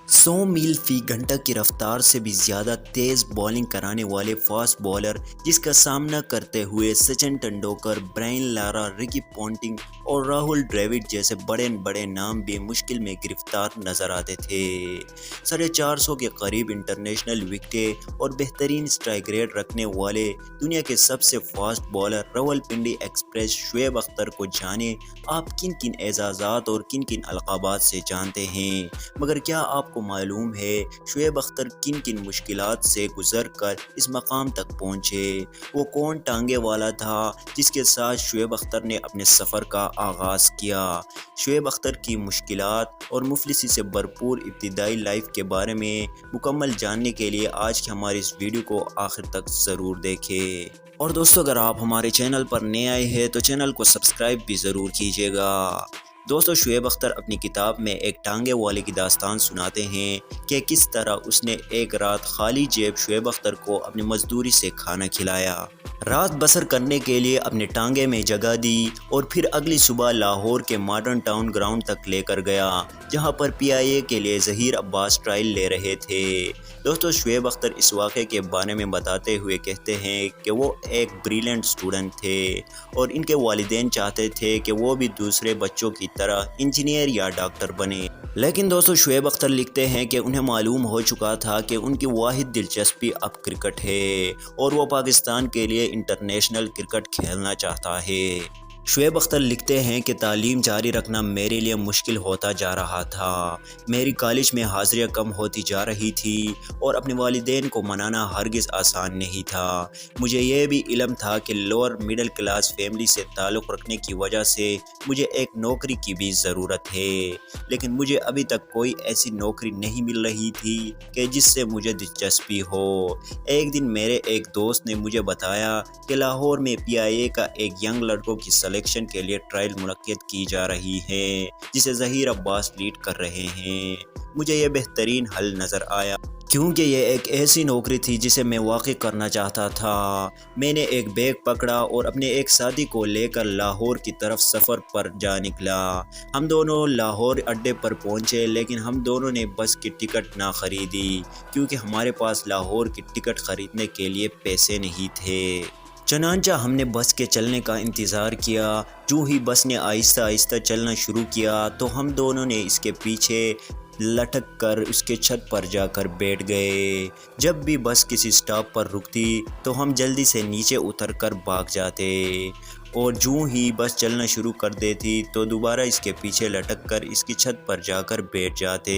100 मील फी घंटा की रफ्तार से भी ज़्यादा तेज़ बॉलिंग कराने वाले फास्ट बॉलर जिसका सामना करते हुए Sachin Tendulkar, Brian Lara, Ricky Ponting और राहुल द्रविड़ जैसे बड़े बड़े नाम भी मुश्किल में गिरफ्तार नजर आते थे। 450 के करीब इंटरनेशनल विकेटें और बेहतरीन स्ट्राइक रेट रखने वाले दुनिया के सबसे fast bowler Rawalpindi express Shoaib Akhtar को जाने आप किन किन एजाज़ात और किन किन अलक़ाबात से जानते हैं। मगर क्या आपको मालूम है शुएब अख्तर किन किन मुश्किलात से गुजर कर इस मकाम तक पहुँचे? वो कौन टांगे वाला था जिसके साथ शुएब अख्तर ने अपने सफ़र का आगाज़ किया? शुएब अख्तर की मुश्किलात और मुफलिसी से भरपूर इब्तिदाई लाइफ के बारे में मुकम्मल जानने के लिए आज की हमारी इस वीडियो को आखिर तक ज़रूर देखें। और दोस्तों, अगर आप हमारे चैनल पर नए आए हैं तो चैनल को सब्सक्राइब भी ज़रूर कीजिएगा। दोस्तों, शुएब अख्तर अपनी किताब में एक टांगे वाले की दास्तान सुनाते हैं कि किस तरह उसने एक रात खाली जेब शुएब अख्तर को अपनी मजदूरी से खाना खिलाया, रात बसर करने के लिए अपने टांगे में जगह दी और फिर अगली सुबह लाहौर के मॉडर्न टाउन ग्राउंड तक लेकर गया जहां पर PIA के लिए ज़हीर अब्बास ट्रायल ले रहे थे। दोस्तों, शुएब अख्तर इस वाक़े के बारे में बताते हुए कहते हैं कि वो एक ब्रिलियंट स्टूडेंट थे और इनके वालिदैन चाहते थे कि वो भी दूसरे बच्चों की तरह इंजीनियर या डॉक्टर बने। लेकिन दोस्तों, शुएब अख्तर लिखते हैं कि उन्हें मालूम हो चुका था कि उनकी वाहिद दिलचस्पी अब क्रिकेट है और वो पाकिस्तान के लिए इंटरनेशनल क्रिकेट खेलना चाहता है। शुएब अख्तर लिखते हैं कि तालीम जारी रखना मेरे लिए मुश्किल होता जा रहा था। मेरी कॉलेज में हाज़िरियाँ कम होती जा रही थी और अपने वालिदैन को मनाना हरगिज़ आसान नहीं था। मुझे ये भी इल्म था कि लोअर मिडिल क्लास फैमिली से ताल्लुक़ रखने की वजह से मुझे एक नौकरी की भी ज़रूरत है, लेकिन मुझे अभी तक कोई ऐसी नौकरी नहीं मिल रही थी कि जिससे मुझे दिलचस्पी हो। एक दिन मेरे एक दोस्त ने मुझे बताया कि लाहौर में PIA का एक यंग लड़कों की सिलेक्शन के लिए ट्रायल मुनक्किद की जा रही है जिसे ज़हीर अब्बास लीड कर रहे हैं। मुझे यह बेहतरीन हल नज़र आया क्योंकि ये एक ऐसी नौकरी थी जिसे मैं वाकई करना चाहता था। मैंने एक बैग पकड़ा और अपने एक साथी को लेकर लाहौर की तरफ सफ़र पर जा निकला। हम दोनों लाहौर अड्डे पर पहुंचे, लेकिन हम दोनों ने बस की टिकट ना ख़रीदी क्योंकि हमारे पास लाहौर की टिकट ख़रीदने के लिए पैसे नहीं थे। चनांचा हमने बस के चलने का इंतज़ार किया। जो ही बस ने आहिस्ता आहिस्ता चलना शुरू किया तो हम दोनों ने इसके पीछे लटक कर उसके छत पर जाकर बैठ गए। जब भी बस किसी स्टॉप पर रुकती तो हम जल्दी से नीचे उतर कर भाग जाते और जूं ही बस चलना शुरू कर देती तो दोबारा इसके पीछे लटक कर इसकी छत पर जाकर बैठ जाते।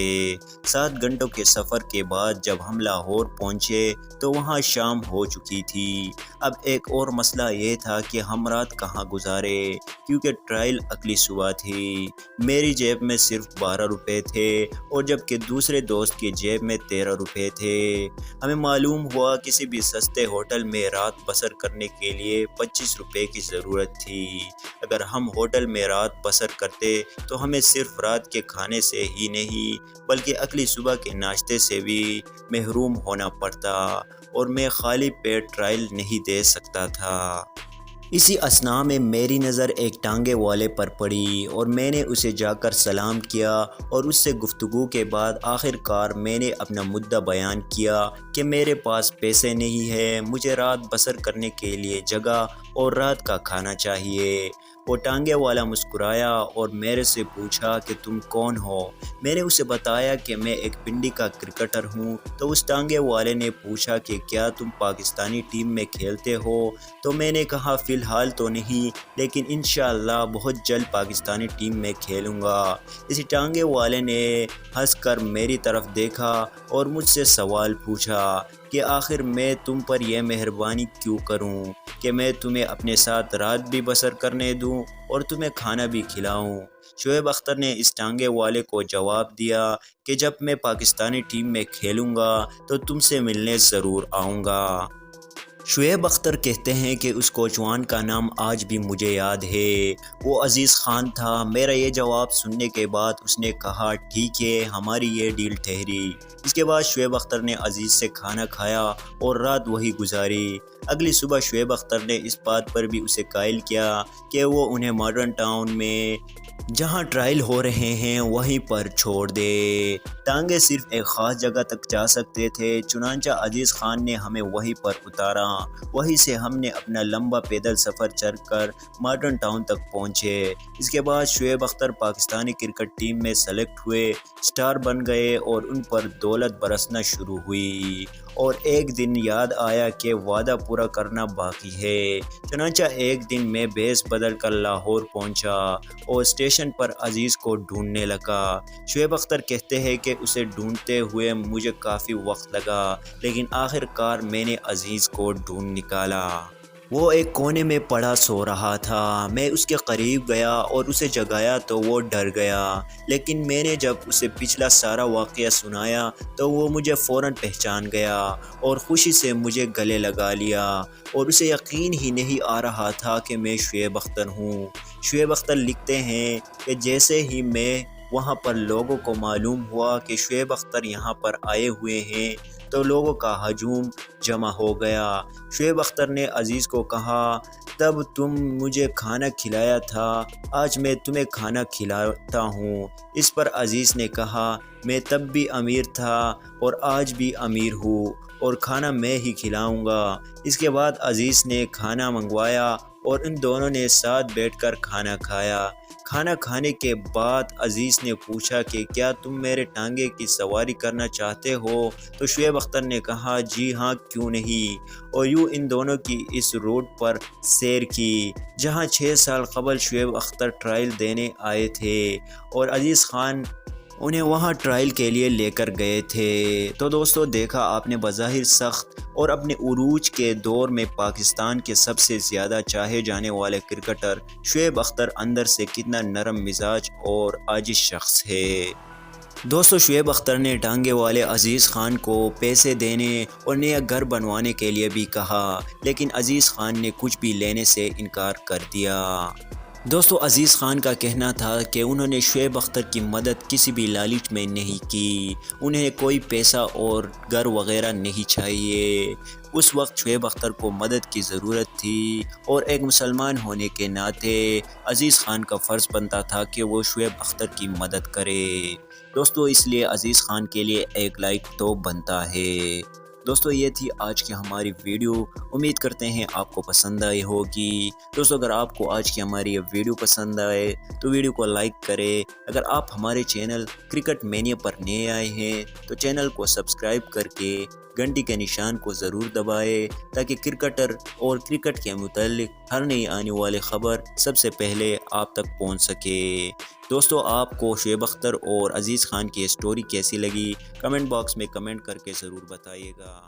7 घंटों के सफ़र के बाद जब हम लाहौर पहुंचे तो वहां शाम हो चुकी थी। अब एक और मसला ये था कि हम रात कहाँ गुजारे क्योंकि ट्रायल अगली सुबह थी। मेरी जेब में सिर्फ 12 रुपये थे और जबकि दूसरे दोस्त की जेब में 13 रुपये थे। हमें मालूम हुआ किसी भी सस्ते होटल में रात बसर करने के लिए 25 रुपये की ज़रूरत थी। अगर हम होटल में रात बसर करते तो हमें सिर्फ रात के खाने से ही नहीं बल्कि अगली सुबह के नाश्ते से भी महरूम होना पड़ता और मैं खाली पेट ट्रायल नहीं दे सकता था। इसी असना में मेरी नज़र एक टांगे वाले पर पड़ी और मैंने उसे जाकर सलाम किया और उससे गुफ्तगू के बाद आखिरकार मैंने अपना मुद्दा बयान किया कि मेरे पास पैसे नहीं है, मुझे रात बसर करने के लिए जगह और रात का खाना चाहिए। वो टांगे वाला मुस्कुराया और मेरे से पूछा कि तुम कौन हो। मैंने उसे बताया कि मैं एक पिंडी का क्रिकेटर हूँ। तो उस टांगे वाले ने पूछा कि क्या तुम पाकिस्तानी टीम में खेलते हो? तो मैंने कहा फ़िलहाल तो नहीं, लेकिन इंशाअल्लाह बहुत जल्द पाकिस्तानी टीम में खेलूँगा। इसी टांगे वाले ने हंसकर मेरी तरफ देखा और मुझसे सवाल पूछा कि आखिर मैं तुम पर यह मेहरबानी क्यों करूं कि मैं तुम्हें अपने साथ रात भी बसर करने दूं और तुम्हें खाना भी खिलाऊं। शुएब अख्तर ने इस टांगे वाले को जवाब दिया कि जब मैं पाकिस्तानी टीम में खेलूंगा तो तुमसे मिलने ज़रूर आऊँगा। शुएब अख्तर कहते हैं कि उस कोचवान का नाम आज भी मुझे याद है, वो अजीज़ ख़ान था। मेरा ये जवाब सुनने के बाद उसने कहा ठीक है, हमारी ये डील ठहरी। इसके बाद शुएब अख्तर ने अजीज़ से खाना खाया और रात वही गुजारी। अगली सुबह शुएब अख्तर ने इस बात पर भी उसे कायल किया कि वो उन्हें मॉडर्न टाउन में جہاں ٹرائل ہو رہے ہیں وہیں پر چھوڑ دے۔ ٹانگے صرف ایک خاص جگہ تک جا سکتے تھے، چنانچہ عزیز خان نے ہمیں وہیں پر اتارا۔ وہیں سے ہم نے اپنا لمبا پیدل سفر چل کر ماڈرن ٹاؤن تک پہنچے۔ اس کے بعد شعیب اختر پاکستانی کرکٹ ٹیم میں سلیکٹ ہوئے، سٹار بن گئے اور ان پر دولت برسنا شروع ہوئی۔ اور ایک دن یاد آیا کہ وعدہ پورا کرنا باقی ہے، چنانچہ ایک دن میں بھیس بدل کر لاہور پہنچا اور اسٹیشن پر عزیز کو ڈھونڈنے لگا۔ شعیب اختر کہتے ہیں کہ اسے ڈھونڈتے ہوئے مجھے کافی وقت لگا، لیکن آخر کار میں نے عزیز کو ڈھونڈ نکالا۔ وہ ایک کونے میں پڑا سو رہا تھا۔ میں اس کے قریب گیا اور اسے جگایا تو وہ ڈر گیا، لیکن میں نے جب اسے پچھلا سارا واقعہ سنایا تو وہ مجھے فوراً پہچان گیا اور خوشی سے مجھے گلے لگا لیا، اور اسے یقین ہی نہیں آ رہا تھا کہ میں شعیب اختر ہوں۔ شعیب اختر لکھتے ہیں کہ جیسے ہی میں وہاں پر لوگوں کو معلوم ہوا کہ شعیب اختر یہاں پر آئے ہوئے ہیں تو لوگوں کا ہجوم جمع ہو گیا۔ شعیب اختر نے عزیز کو کہا، تب تم مجھے کھانا کھلایا تھا، آج میں تمہیں کھانا کھلاتا ہوں۔ اس پر عزیز نے کہا، میں تب بھی امیر تھا اور آج بھی امیر ہوں اور کھانا میں ہی کھلاؤں گا۔ اس کے بعد عزیز نے کھانا منگوایا اور ان دونوں نے ساتھ بیٹھ کر کھانا کھایا۔ کھانا کھانے کے بعد عزیز نے پوچھا کہ کیا تم میرے ٹانگے کی سواری کرنا چاہتے ہو؟ تو شعیب اختر نے کہا، جی ہاں کیوں نہیں، اور یوں ان دونوں کی اس روڈ پر سیر کی جہاں 6 سال قبل شعیب اختر ٹرائل دینے آئے تھے اور عزیز خان انہیں وہاں ٹرائل کے لیے لے کر گئے تھے۔ تو دوستو، دیکھا آپ نے، بظاہر سخت اور اپنے عروج کے دور میں پاکستان کے سب سے زیادہ چاہے جانے والے کرکٹر شعیب اختر اندر سے کتنا نرم مزاج اور عاجز شخص ہے۔ دوستو، شعیب اختر نے ٹانگے والے عزیز خان کو پیسے دینے اور نیا گھر بنوانے کے لیے بھی کہا، لیکن عزیز خان نے کچھ بھی لینے سے انکار کر دیا۔ دوستو، عزیز خان کا کہنا تھا کہ انہوں نے شعیب اختر کی مدد کسی بھی لالچ میں نہیں کی، انہیں کوئی پیسہ اور گھر وغیرہ نہیں چاہیے۔ اس وقت شعیب اختر کو مدد کی ضرورت تھی اور ایک مسلمان ہونے کے ناطے عزیز خان کا فرض بنتا تھا کہ وہ شعیب اختر کی مدد کرے۔ دوستو، اس لیے عزیز خان کے لیے ایک لائک تو بنتا ہے۔ دوستو، یہ تھی آج کی ہماری ویڈیو، امید کرتے ہیں آپ کو پسند آئی ہوگی۔ دوستو، اگر آپ کو آج کی ہماری یہ ویڈیو پسند آئے تو ویڈیو کو لائک کریں۔ اگر آپ ہمارے چینل کرکٹ مینیا پر نئے آئے ہیں تو چینل کو سبسکرائب کر کے گھنٹی کے نشان کو ضرور دبائیں تاکہ کرکٹر اور کرکٹ کے متعلق ہر نئی آنے والی خبر سب سے پہلے آپ تک پہنچ سکے۔ دوستو، آپ کو شعیب اختر اور عزیز خان کی سٹوری کیسی لگی کمنٹ باکس میں کمنٹ کر کے ضرور بتائیے گا۔